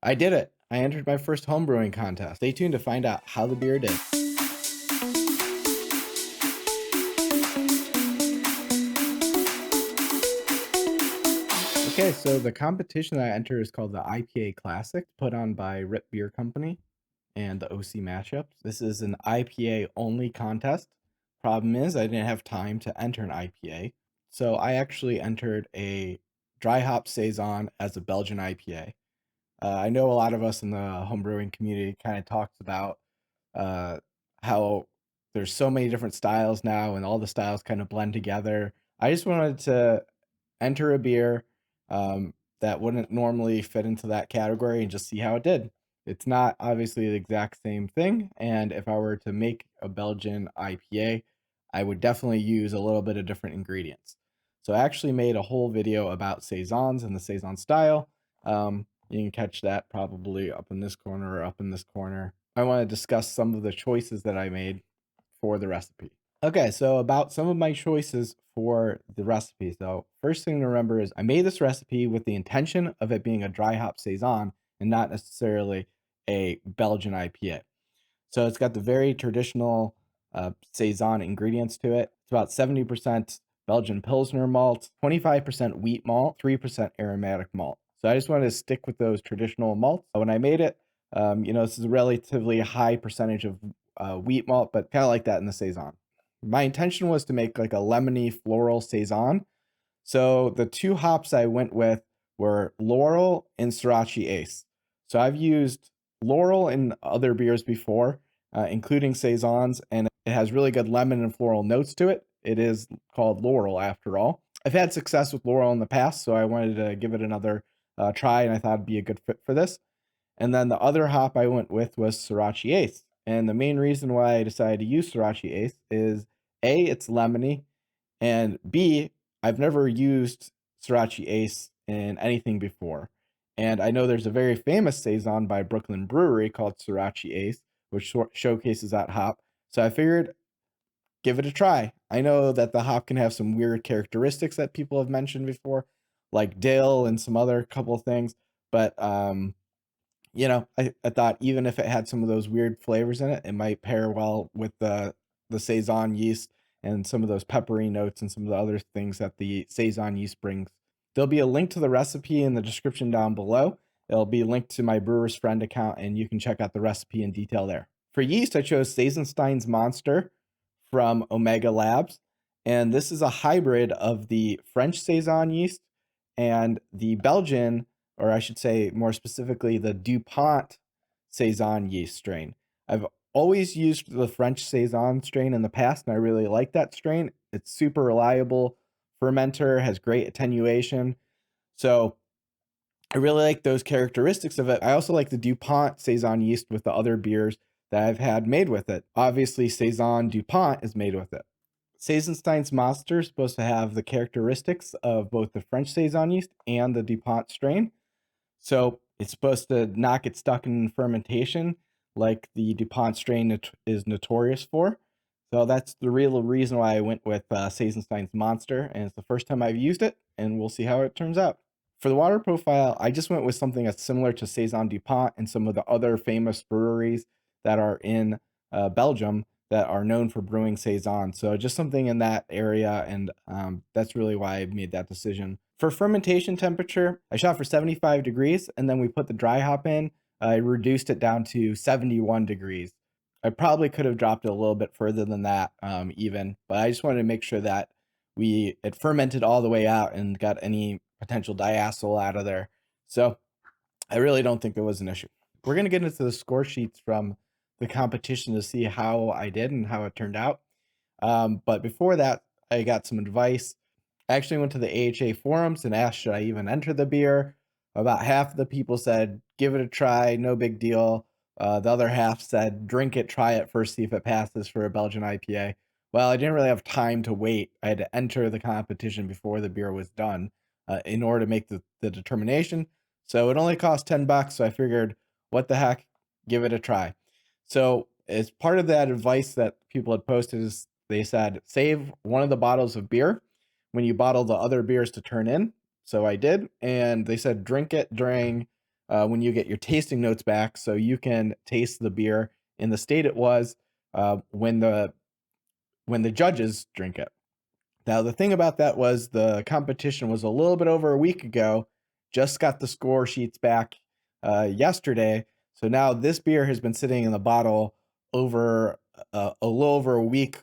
I did it. I entered my first homebrewing contest. Stay tuned to find out how the beer did. Okay, so the competition that I entered is called the IPA Classic, put on by Rip Beer Company and the OC Matchups. This is an IPA only contest. Problem is, I didn't have time to enter an IPA. So I actually entered a dry hop Saison as a Belgian IPA. I know a lot of us in the homebrewing community kind of talks about how there's so many different styles now and all the styles kind of blend together. I just wanted to enter a beer that wouldn't normally fit into that category and just see how it did. It's not obviously the exact same thing, and if I were to make a Belgian IPA, I would definitely use a little bit of different ingredients. So I actually made a whole video about Saisons and the Saison style. You can catch that probably up in this corner or up in this corner. I want to discuss some of the choices that I made for the recipe. Okay, so about some of my choices for the recipe. So first thing to remember is I made this recipe with the intention of it being a dry hop Saison and not necessarily a Belgian IPA. So it's got the very traditional Saison ingredients to it. It's about 70% Belgian Pilsner malt, 25% wheat malt, 3% aromatic malt. So I just wanted to stick with those traditional malts. When I made it, this is a relatively high percentage of wheat malt, but kind of like that in the Saison. My intention was to make like a lemony floral Saison. So the two hops I went with were Loral and Sorachi Ace. So I've used Loral in other beers before, including Saisons, and it has really good lemon and floral notes to it. It is called Loral after all. I've had success with Loral in the past, so I wanted to give it another try, and I thought it'd be a good fit for this. And then the other hop I went with was Sorachi Ace. And the main reason why I decided to use Sorachi Ace is A, it's lemony, and B, I've never used Sorachi Ace in anything before. And I know there's a very famous Saison by Brooklyn Brewery called Sorachi Ace, which showcases that hop. So I figured, give it a try. I know that the hop can have some weird characteristics that people have mentioned before, like dill and some other couple of things. But I thought even if it had some of those weird flavors in it, it might pair well with the Saison yeast and some of those peppery notes and some of the other things that the Saison yeast brings. There'll be a link to the recipe in the description down below. It'll be linked to my Brewer's Friend account, and you can check out the recipe in detail there. For yeast, I chose Saisonstein's Monster from Omega Labs, and this is a hybrid of the French Saison yeast and the Belgian, or I should say more specifically, the DuPont Saison yeast strain. I've always used the French Saison strain in the past, and I really like that strain. It's super reliable fermenter, has great attenuation. So I really like those characteristics of it. I also like the DuPont Saison yeast with the other beers that I've had made with it. Obviously, Saison DuPont is made with it. Saisonstein's Monster is supposed to have the characteristics of both the French Saison yeast and the DuPont strain. So it's supposed to not get stuck in fermentation like the DuPont strain is notorious for. So that's the real reason why I went with Saisonstein's Monster, and it's the first time I've used it, and we'll see how it turns out. For the water profile, I just went with something that's similar to Saison DuPont and some of the other famous breweries that are in Belgium that are known for brewing Saison. So just something in that area, and that's really why I made that decision. For fermentation temperature, I shot for 75 degrees, and then we put the dry hop in. I reduced it down to 71 degrees. I probably could have dropped it a little bit further than that even, but I just wanted to make sure that it fermented all the way out and got any potential diacetyl out of there. So I really don't think it was an issue. We're going to get into the score sheets from the competition to see how I did and how it turned out. But before that, I got some advice. I actually went to the AHA forums and asked, should I even enter the beer? About half of the people said, give it a try, no big deal. The other half said, drink it, try it first, see if it passes for a Belgian IPA. Well, I didn't really have time to wait. I had to enter the competition before the beer was done in order to make the determination. So it only cost $10, so I figured, what the heck, give it a try. So as part of that advice that people had posted is they said, save one of the bottles of beer when you bottle the other beers to turn in. So I did, and they said drink it during when you get your tasting notes back, so you can taste the beer in the state it was when the judges drink it. Now, the thing about that was the competition was a little bit over a week ago. Just got the score sheets back yesterday. So now this beer has been sitting in the bottle over a little over a week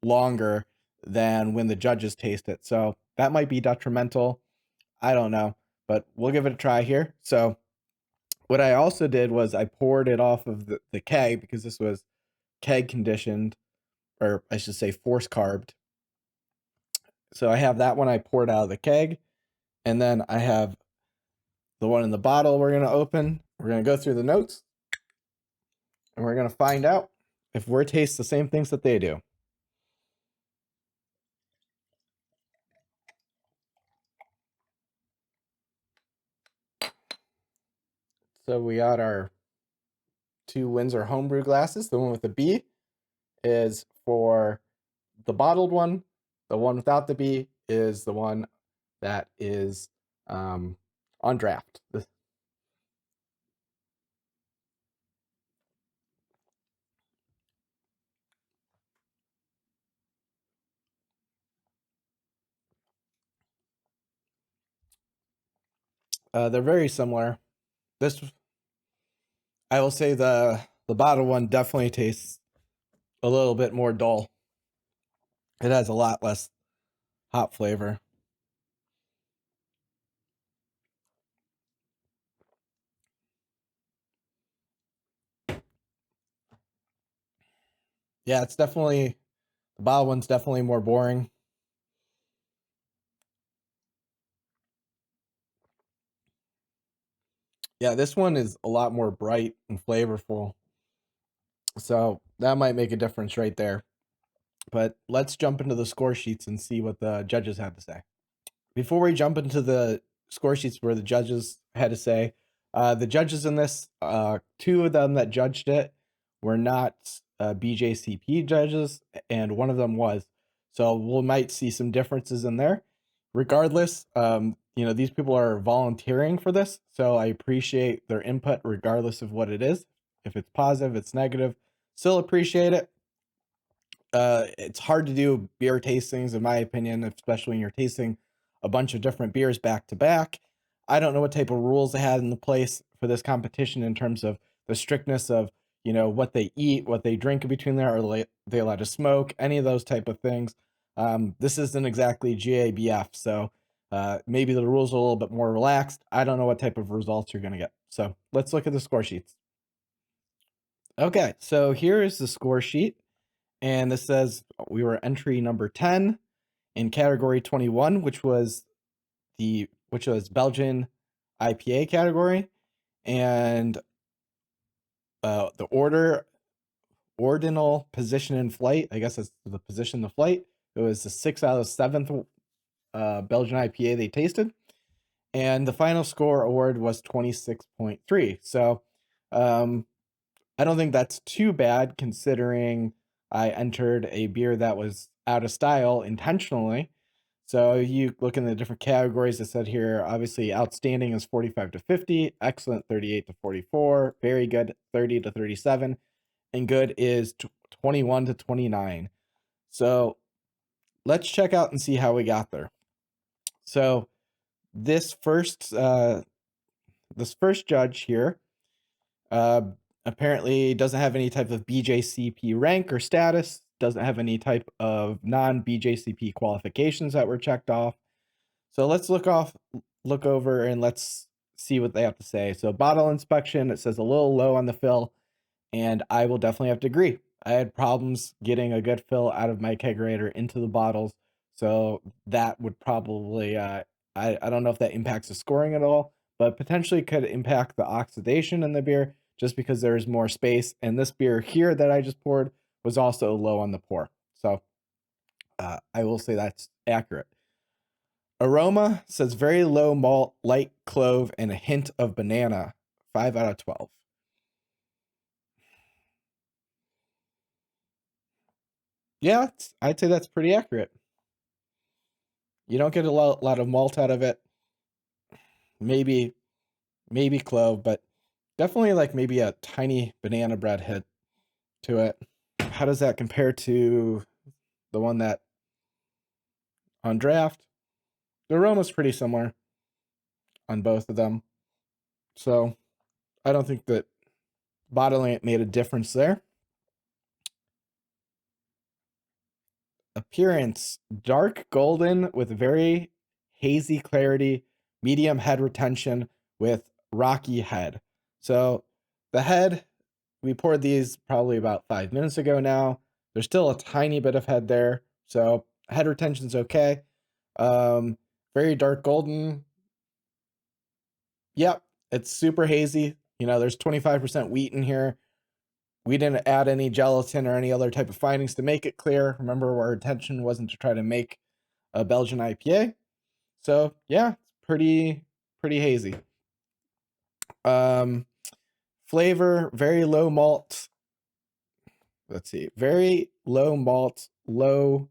longer than when the judges taste it. So that might be detrimental. I don't know, but we'll give it a try here. So what I also did was I poured it off of the keg, because this was keg conditioned, or I should say force carbed. So I have that one I poured out of the keg, and then I have the one in the bottle we're going to open. We're going to go through the notes, and we're going to find out if we taste the same things that they do. So we got our 2 Windsor homebrew glasses. The one with the B is for the bottled one. The one without the B is the one that is on draft. They're very similar. This, I will say, the bottled one definitely tastes a little bit more dull. It has a lot less hop flavor. Yeah, it's definitely, the bottled one's definitely more boring. Yeah, this one is a lot more bright and flavorful. So that might make a difference right there. But let's jump into the score sheets and see what the judges had to say. Before we jump into the score sheets where the judges had to say, the judges in this, 2 of them that judged it were not BJCP judges, and one of them was. So we might see some differences in there. Regardless, these people are volunteering for this, so I appreciate their input regardless of what it is. If it's positive, it's negative, still appreciate it. It's hard to do beer tastings, in my opinion, especially when you're tasting a bunch of different beers back to back. I don't know what type of rules they had in the place for this competition in terms of the strictness of, what they eat, what they drink in between there, are they allowed to smoke, any of those type of things. This isn't exactly GABF, so maybe the rules are a little bit more relaxed. I don't know what type of results you're going to get. So let's look at the score sheets. Okay, so here is the score sheet. And this says we were entry number 10 in category 21, which was Belgian IPA category. And the ordinal position in flight, I guess that's the position in the flight. It was the 6th out of 7th Belgian IPA they tasted. And the final score award was 26.3. So I don't think that's too bad, considering I entered a beer that was out of style intentionally. So you look in the different categories. It said here, obviously, outstanding is 45 to 50, excellent 38 to 44, very good 30 to 37, and good is 21 to 29. So let's check out and see how we got there. So this first judge here apparently doesn't have any type of BJCP rank or status, doesn't have any type of non-BJCP qualifications that were checked off. So let's look over and let's see what they have to say. So bottle inspection, it says a little low on the fill, and I will definitely have to agree. I had problems getting a good fill out of my kegerator into the bottles, so that would probably, I don't know if that impacts the scoring at all, but potentially could impact the oxidation in the beer just because there's more space. And this beer here that I just poured was also low on the pour. So I will say that's accurate. Aroma says very low malt, light clove, and a hint of banana. 5 out of 12. Yeah, I'd say that's pretty accurate. You don't get a lot of malt out of it. Maybe maybe clove, but definitely like maybe a tiny banana bread hit to it. How does that compare to the one that on draft? The aroma's pretty similar on both of them. So I don't think that bottling it made a difference there. Appearance, dark golden with very hazy clarity, medium head retention with rocky head. So the head, we poured these probably about 5 minutes ago now. There's still a tiny bit of head there. So head retention's okay. Very dark golden. Yep, it's super hazy. There's 25% wheat in here. We didn't add any gelatin or any other type of findings to make it clear. Remember, our intention wasn't to try to make a Belgian IPA. So yeah, it's pretty hazy. Flavor, very low malt. Let's see, very low malt, low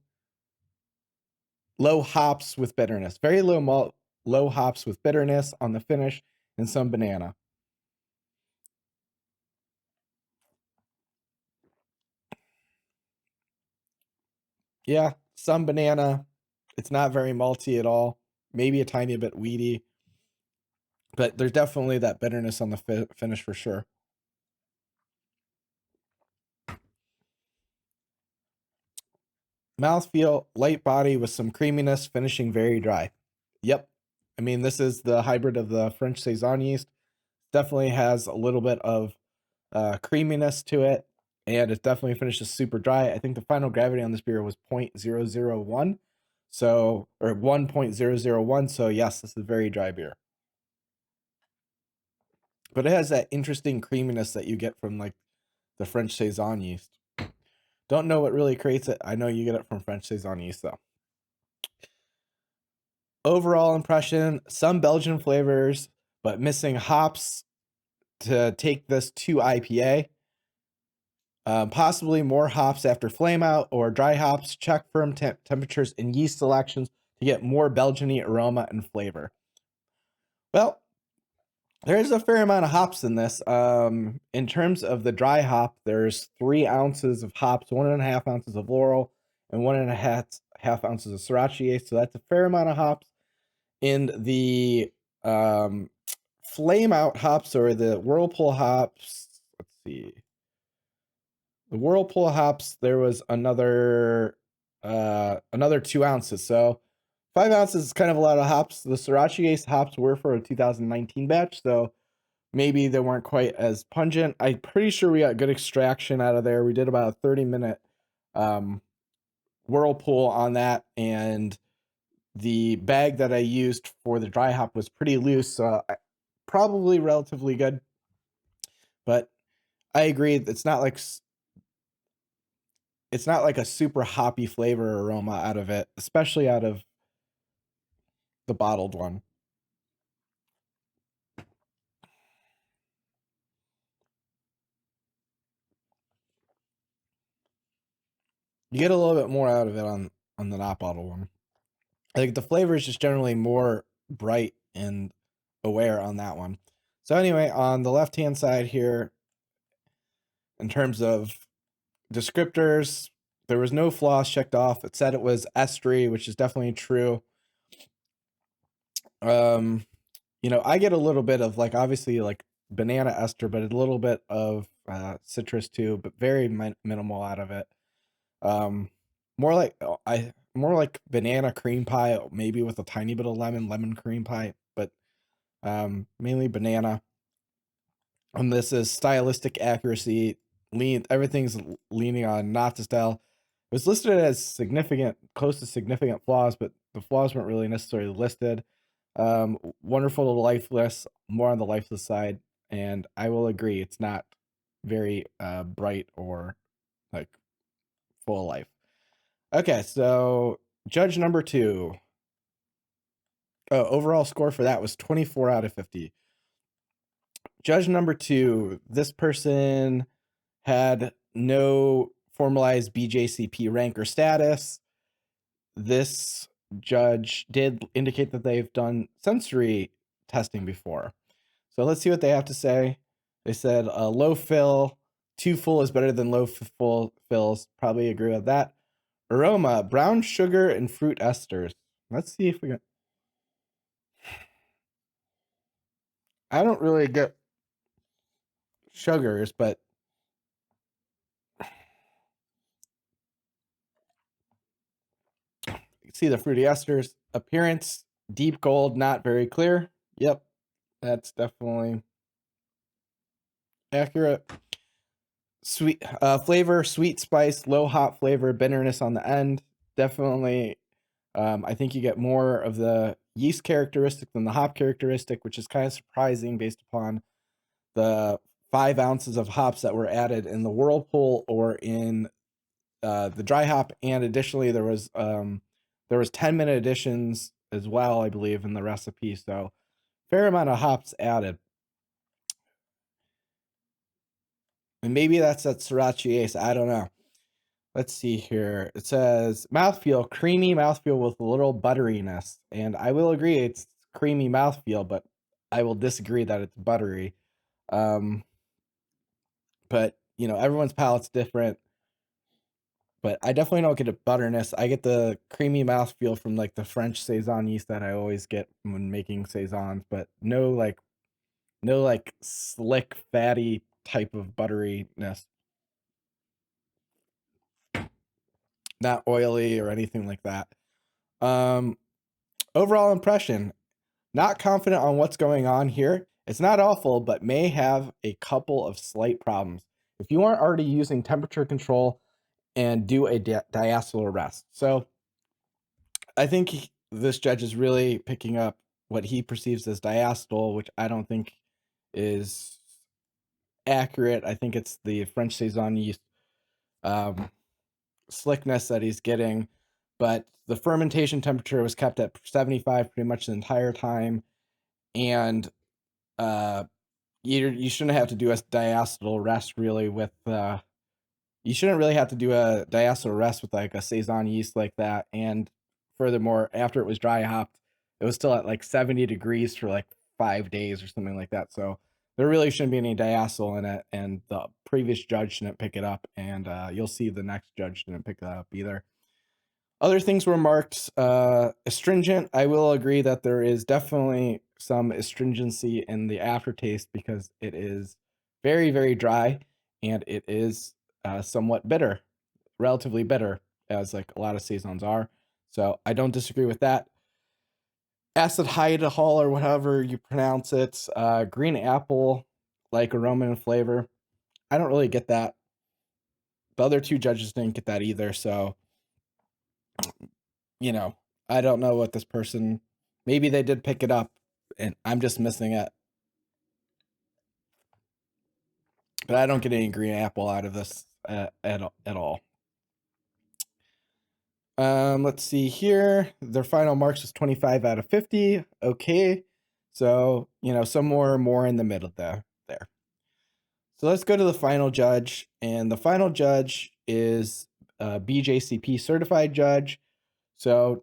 hops with bitterness. Very low malt, low hops with bitterness on the finish, and some banana. Yeah, some banana. It's not very malty at all. Maybe a tiny bit weedy, but there's definitely that bitterness on the finish for sure. Mouthfeel, light body with some creaminess, finishing very dry. Yep. I mean, this is the hybrid of the French Saison yeast. Definitely has a little bit of creaminess to it, and it definitely finishes super dry. I think the final gravity on this beer was 0.001, so, or 1.001. So yes, this is a very dry beer. But it has that interesting creaminess that you get from like the French Saison yeast. Don't know what really creates it. I know you get it from French Saison yeast though. Overall impression, some Belgian flavors, but missing hops to take this to IPA. Possibly more hops after flame out or dry hops. Check firm temperatures and yeast selections to get more Belgian-y aroma and flavor. Well, there's a fair amount of hops in this. In terms of the dry hop, there's 3 ounces of hops, 1.5 ounces of Loral, and 1.5 ounces of Sorachi Ace. So that's a fair amount of hops. In the flame out hops or the whirlpool hops, let's see. The whirlpool hops, there was another 2 ounces. So 5 ounces is kind of a lot of hops. The Sorachi Ace hops were for a 2019 batch, so maybe they weren't quite as pungent. I'm pretty sure we got good extraction out of there. We did about a 30-minute whirlpool on that, and the bag that I used for the dry hop was pretty loose, so probably relatively good. But I agree, it's not like a super hoppy flavor aroma out of it, especially out of the bottled one. You get a little bit more out of it on the not bottled one. I think the flavor is just generally more bright and aware on that one. So anyway, on the left-hand side here, in terms of descriptors, there was no flaws checked off. It said it was estery, which is definitely true. I get a little bit of like, obviously like banana ester, but a little bit of citrus too, but very minimal out of it. More like banana cream pie, maybe with a tiny bit of lemon cream pie, but mainly banana. And this is stylistic accuracy. Everything's leaning on not to style. It was listed as close to significant flaws, but the flaws weren't really necessarily listed. Wonderful to lifeless, more on the lifeless side, and I will agree, it's not very bright or like full of life. Okay, so judge number 2. Overall score for that was 24 out of 50. Judge number 2, this person had no formalized BJCP rank or status. This judge did indicate that they've done sensory testing before. So let's see what they have to say. They said low fill, too full is better than low full fills. Probably agree with that. Aroma, brown sugar and fruit esters. Let's see if we can. I don't really get sugars, but you see the fruity esters. Appearance, deep gold, not very clear. Yep, that's definitely accurate. Sweet flavor, sweet spice, low hop flavor, bitterness on the end. Definitely, I think you get more of the yeast characteristic than the hop characteristic, which is kind of surprising based upon the 5 ounces of hops that were added in the whirlpool or in the dry hop, and additionally there was 10-minute additions as well, I believe, in the recipe. So fair amount of hops added. And maybe that's that Sorachi Ace. I don't know. Let's see here. It says mouthfeel, creamy mouthfeel with a little butteriness. And I will agree it's creamy mouthfeel, but I will disagree that it's buttery. But, you know, everyone's palate's different. But I definitely don't get a butterness. I get the creamy mouthfeel from like the French Saison yeast that I always get when making Saisons, but no like slick, fatty type of butteriness. Not oily or anything like that. Overall impression, not confident on what's going on here. It's not awful, but may have a couple of slight problems. If you aren't already using temperature control and do a diacetyl arrest. So I think this judge is really picking up what he perceives as diacetyl, which I don't think is accurate. I think it's the French Saison yeast slickness that he's getting, but the fermentation temperature was kept at 75 pretty much the entire time, and you shouldn't have to do a diacetyl rest really with you shouldn't really have to do a diacetyl rest with like a Saison yeast like that. And furthermore, after it was dry hopped, it was still at like 70 degrees for like 5 days or something like that. So there really shouldn't be any diacetyl in it, and the previous judge shouldn't pick it up, and you'll see the next judge didn't pick that up either. Other things were marked astringent. I will agree that there is definitely some astringency in the aftertaste because it is very, very dry, and it is somewhat bitter, relatively bitter, as like a lot of Saisons are. So I don't disagree with that. Acetaldehyde or whatever you pronounce it. Green apple, like aroma and flavor. I don't really get that. The other 2 judges didn't get that either. So, you know, I don't know what this person, maybe they did pick it up and I'm just missing it. But I don't get any green apple out of this at all. Let's see here. Their final marks was 25 out of 50. Okay. So, you know, somewhere more in the middle there. So let's go to the final judge. And the final judge is a BJCP certified judge. So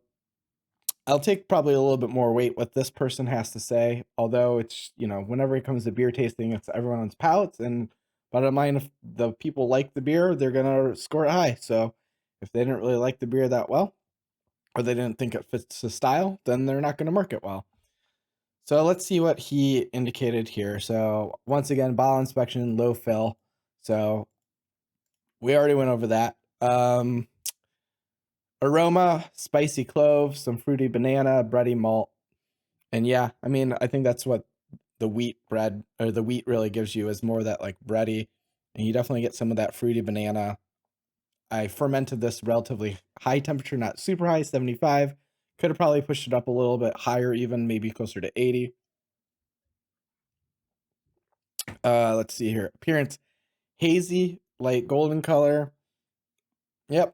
I'll take probably a little bit more weight what this person has to say. Although it's, you know, whenever it comes to beer tasting, it's everyone's palates. And bottom line, if the people like the beer, they're going to score it high. So if they didn't really like the beer that well, or they didn't think it fits the style, then they're not going to mark it well. So let's see what he indicated here. So once again, bottle inspection, low fill. So we already went over that. Aroma, spicy clove, some fruity banana, bready malt. And yeah, I mean, I think that's what the wheat bread or the wheat really gives you, is more of that like bready. And you definitely get some of that fruity banana. I fermented this relatively high temperature, not super high, 75. Could have probably pushed it up a little bit higher, even maybe closer to 80. Let's see here. Appearance, hazy, light golden color. Yep.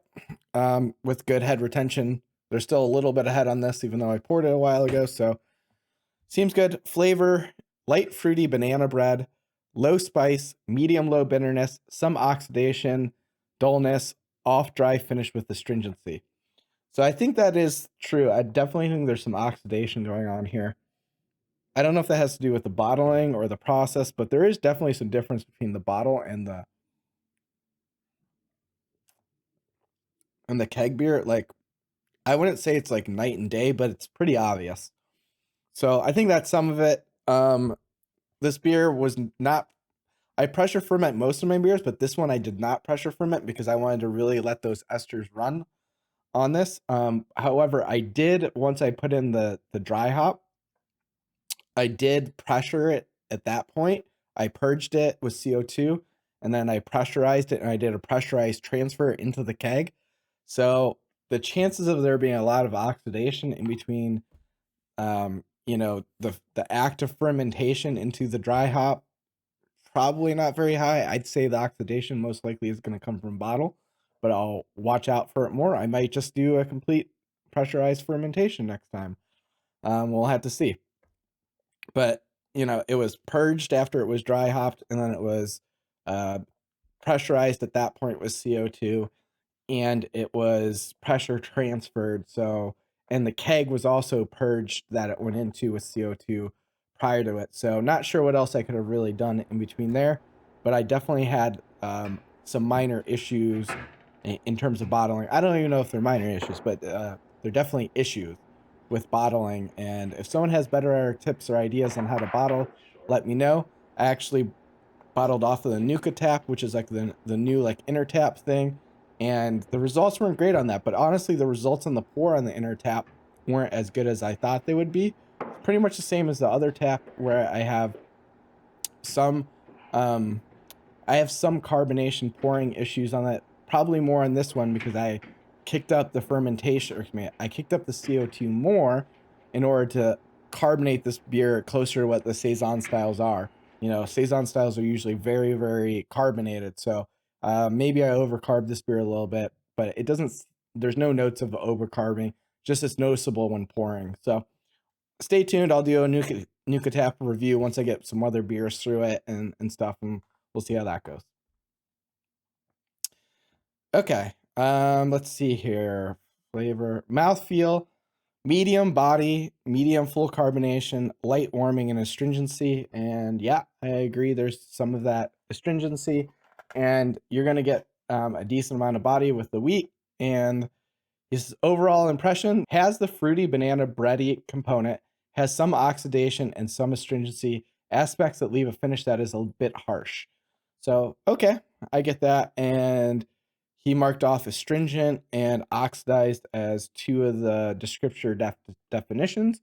With good head retention. There's still a little bit of head on this, even though I poured it a while ago. So seems good. Flavor, light fruity banana bread, low spice, medium low bitterness, some oxidation, dullness, off dry finish with astringency. So I think that is true. I definitely think there's some oxidation going on here. I don't know if that has to do with the bottling or the process, but there is definitely some difference between the bottle and the keg beer. Like, I wouldn't say it's like night and day, but it's pretty obvious. So I think that's some of it. This beer was not, I pressure ferment most of my beers, but this one I did not pressure ferment because I wanted to really let those esters run on this. However, I did, once I put in the dry hop, I did pressure it at that point. I purged it with CO2 and then I pressurized it, and I did a pressurized transfer into the keg. So the chances of there being a lot of oxidation in between, the act of fermentation into the dry hop, probably not very high. I'd say the oxidation most likely is going to come from bottle, but I'll watch out for it more. I might just do a complete pressurized fermentation next time. We'll have to see. But it was purged after it was dry hopped, and then it was pressurized at that point with CO2, and it was pressure transferred. So, and the keg was also purged that it went into with CO2 prior to it. So, not sure what else I could have really done in between there, but I definitely had some minor issues in terms of bottling. I don't even know if they're minor issues, but they're definitely issues with bottling. And if someone has better tips or ideas on how to bottle, let me know. I actually bottled off of the Nuka tap, which is like the new like inner tap thing, and the results weren't great on that. But honestly, the results on the pour on the inner tap weren't as good as I thought they would be. It's pretty much the same as the other tap, where I have some carbonation pouring issues on it. Probably more on this one because I kicked up the fermentation, or I kicked up the CO2 more in order to carbonate this beer closer to what the Saison styles are. Saison styles are usually very, very carbonated. So maybe I overcarbed this beer a little bit, but it doesn't, there's no notes of overcarbing, just it's noticeable when pouring. So stay tuned. I'll do a Nuka Tap review once I get some other beers through it and stuff, and we'll see how that goes. Okay. Let's see here. Flavor, mouthfeel, medium body, medium full carbonation, light warming and astringency. And yeah, I agree. There's some of that astringency, and you're gonna get a decent amount of body with the wheat. And his overall impression has the fruity banana bready component, has some oxidation and some astringency aspects that leave a finish that is a bit harsh. So, okay, I get that. And he marked off astringent and oxidized as two of the descriptor definitions,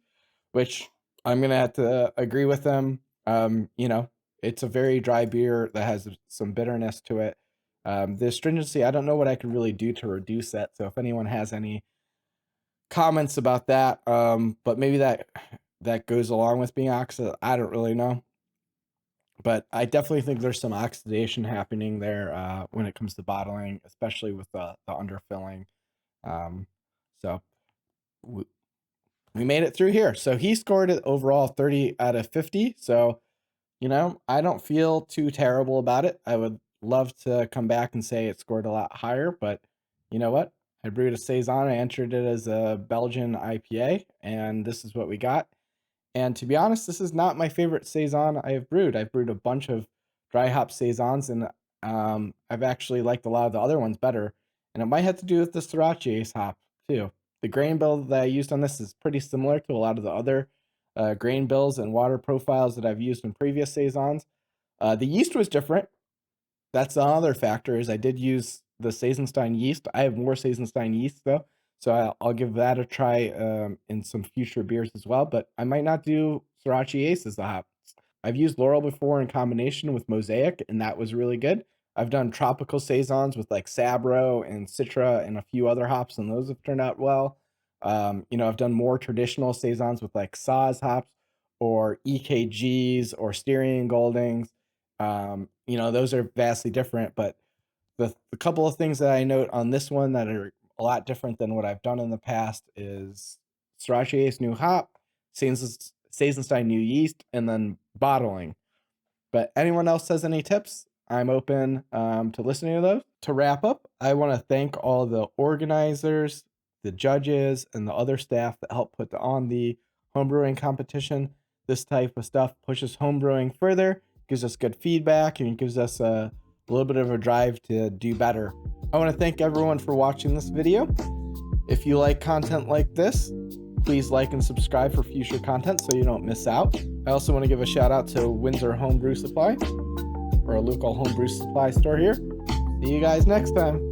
which I'm going to have to agree with them. It's a very dry beer that has some bitterness to it. The astringency, I don't know what I could really do to reduce that. So if anyone has any comments about that, but maybe that goes along with being oxidized, I don't really know. But I definitely think there's some oxidation happening there when it comes to bottling, especially with the underfilling. So we made it through here. So he scored it overall 30 out of 50. So, I don't feel too terrible about it. I would love to come back and say it scored a lot higher, but you know what? I brewed a Saison. I entered it as a Belgian IPA, and this is what we got. And to be honest, this is not my favorite Saison I have brewed. I've brewed a bunch of dry hop Saisons, and I've actually liked a lot of the other ones better. And it might have to do with the Sorachi Ace hop, too. The grain bill that I used on this is pretty similar to a lot of the other grain bills and water profiles that I've used in previous Saisons. The yeast was different. That's another factor, is I did use the Saisonstein yeast. I have more Saisonstein yeast, though. So I'll give that a try in some future beers as well. But I might not do Sorachi Ace as the hop. I've used Loral before in combination with Mosaic, and that was really good. I've done tropical Saisons with like Sabro and Citra and a few other hops, and those have turned out well. I've done more traditional Saisons with like Saaz hops or EKGs or Styrian Goldings. Those are vastly different, but the couple of things that I note on this one that are a lot different than what I've done in the past is Sorachi Ace new hop, Saisonstein new yeast, and then bottling. But anyone else has any tips? I'm open to listening to those. To wrap up, I want to thank all the organizers, the judges, and the other staff that helped put on the homebrewing competition. This type of stuff pushes homebrewing further, gives us good feedback, and gives us a little bit of a drive to do better. I want to thank everyone for watching this video. If you like content like this, please like and subscribe for future content so you don't miss out. I also want to give a shout out to Windsor Homebrew Supply, or a local homebrew supply store here. See you guys next time.